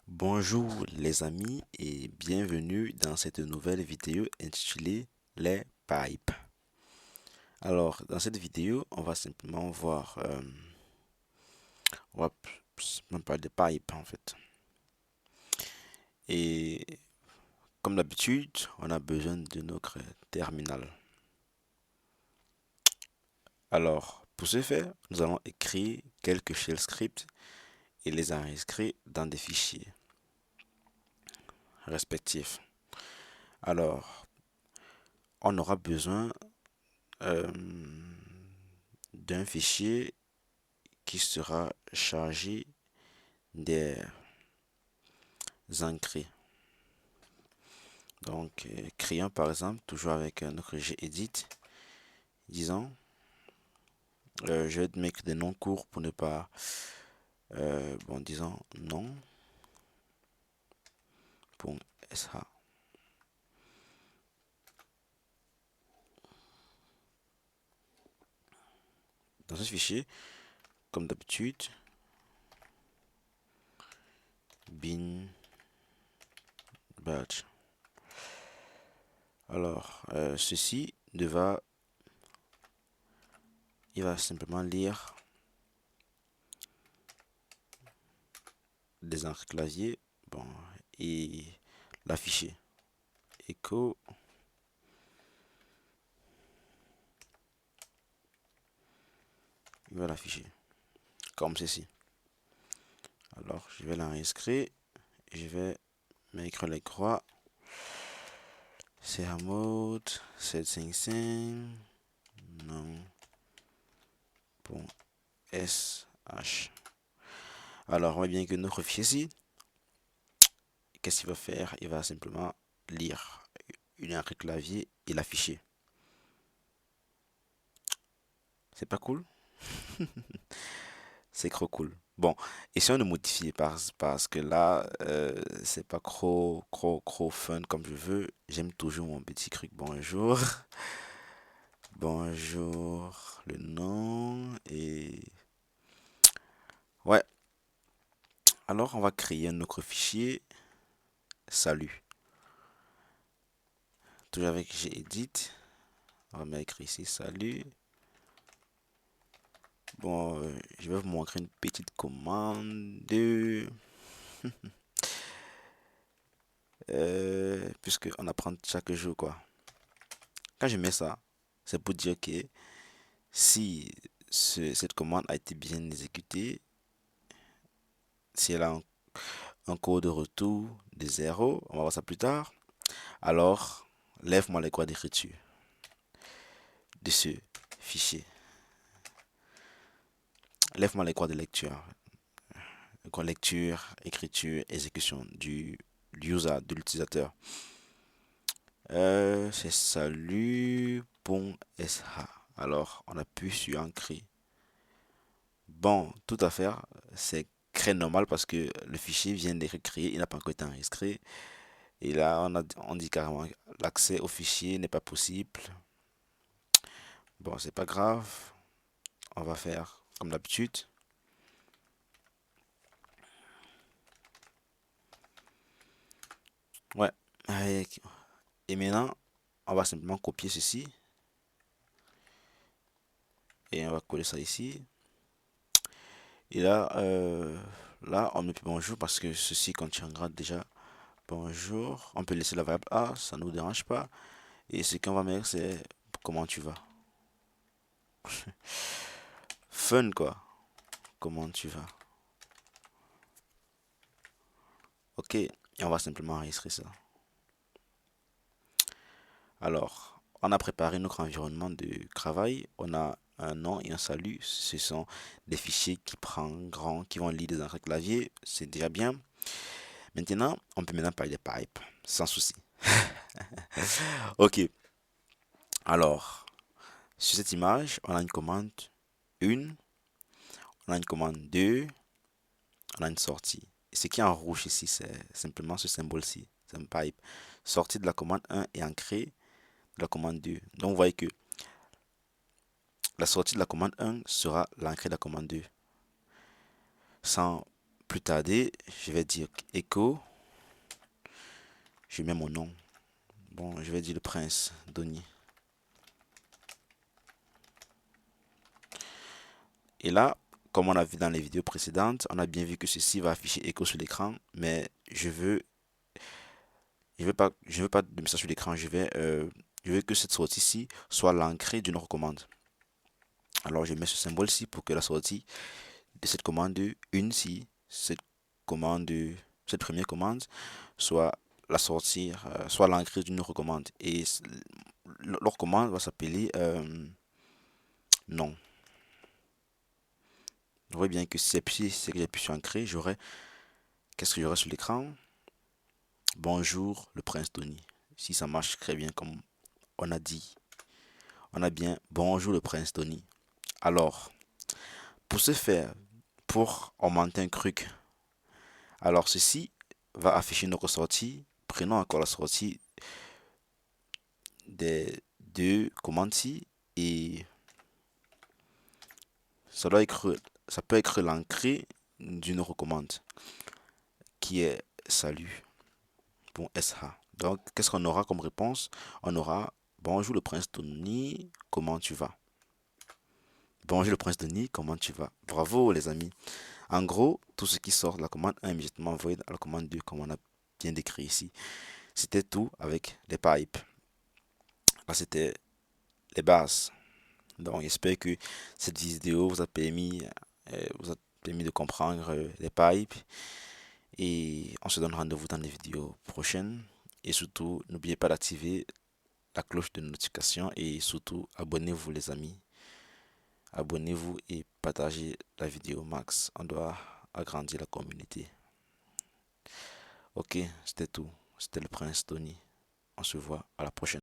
Bonjour les amis et bienvenue dans cette nouvelle vidéo intitulée Les pipes. Alors dans cette vidéo on va simplement voir, on va simplement parler de pipes en fait. Et comme d'habitude on a besoin de notre terminal. Alors pour ce faire nous allons écrire quelques shell scripts et les enregistrer dans des fichiers respectifs. Alors on aura besoin euh, d'un fichier qui sera chargé des encrés. Donc, créons par exemple, toujours avec notre gedit, disons, je vais mettre des noms courts pour ne pas, bon, disons, nom, pour sh. Dans ce fichier, comme d'habitude, bin batch. Alors, ceci il va simplement lire des encres clavier, bon, et l'afficher. Echo, il va l'afficher comme ceci. Alors, je vais l'enregistrer. Je vais mettre les croix. C'est un mode 755 non bon sh. Alors, on voit bien que notre fichier ici, qu'est-ce qu'il va faire? Il va simplement lire une entrée clavier et l'afficher. C'est pas cool? C'est trop cool. Bon, essayons de modifier parce que là, c'est pas trop fun comme je veux. J'aime toujours mon petit truc. Bonjour. Bonjour. Le nom et... Ouais. Alors, on va créer un autre fichier. Salut. Toujours avec gedit. On va mettre ici salut. Bon, je vais vous montrer une petite commande. Puisque on apprend chaque jour quoi. Quand je mets ça, c'est pour dire que si cette commande a été bien exécutée, si elle a un code de retour de 0, on va voir ça plus tard, alors lève-moi les croix d'écriture de ce fichier. Lève-moi les croix de lecture. Lecture, écriture, exécution du user, de l'utilisateur. C'est salut.sh. Alors, on appuie sur Entrée. Bon, tout à fait, c'est très normal parce que le fichier vient d'être créé, il n'a pas encore été enregistré. Et là, on dit carrément l'accès au fichier n'est pas possible. Bon, c'est pas grave. On va faire comme d'habitude. Ouais. Et maintenant, on va simplement copier ceci. Et on va coller ça ici. Et là, on met plus bonjour parce que ceci contiendra déjà bonjour. On peut laisser la variable A, ça ne nous dérange pas. Et ce qu'on va mettre, c'est comment tu vas. Fun quoi. Comment tu vas. Ok, et on va simplement enregistrer ça. Alors, on a préparé notre environnement de travail. On a un nom et un salut. Ce sont des fichiers qui prennent grand, qui vont lire des entrées clavier. C'est déjà bien. Maintenant, on peut maintenant parler des pipes, sans souci. Ok, alors, sur cette image, on a une commande 1, on a une commande 2, on a une sortie. Et ce qui est en rouge ici, c'est simplement ce symbole-ci, c'est un pipe. Sortie de la commande 1 et entrée de la commande 2. Donc vous voyez que la sortie de la commande 1 sera l'entrée de la commande 2. Sans plus tarder, je vais dire Echo. Je mets mon nom. Bon, je vais dire le prince Donny. Et là, comme on a vu dans les vidéos précédentes, on a bien vu que ceci va afficher Echo sur l'écran, mais je veux pas de message sur l'écran. Je veux que cette sortie-ci soit l'entrée d'une recommande. Alors, je mets ce symbole-ci pour que la sortie de cette commande 1 ci, commande, cette première commande, soit soit l'entrée d'une recommande. Et leur commande va s'appeler non. Vous voyez bien que si c'est que j'appuie sur ancrer, qu'est-ce que j'aurai sur l'écran? Bonjour le prince Tony. Si ça marche très bien comme on a dit, on a bien bonjour le prince Tony. Alors, pour ce faire, pour augmenter un truc, alors ceci va afficher notre sortie. Prenons encore la sortie des deux commandes-ci et ça doit être, ça peut être l'entrée d'une recommande qui est salut. Bon, SH. Donc, qu'est-ce qu'on aura comme réponse? On aura bonjour le prince Tony, comment tu vas? Bonjour le prince Tony, comment tu vas? Bravo les amis. En gros, tout ce qui sort de la commande 1 est immédiatement envoyé à la commande 2, comme on a bien décrit ici. C'était tout avec les pipes. Là, c'était les bases. Donc, j'espère que cette vidéo vous a permis de comprendre les pipes. Et on se donne rendez-vous dans les vidéos prochaines. Et surtout, n'oubliez pas d'activer la cloche de notification et surtout, abonnez-vous les amis. Abonnez-vous et partagez la vidéo max. On doit agrandir la communauté. Ok, c'était tout. C'était le prince Tony. On se voit à la prochaine.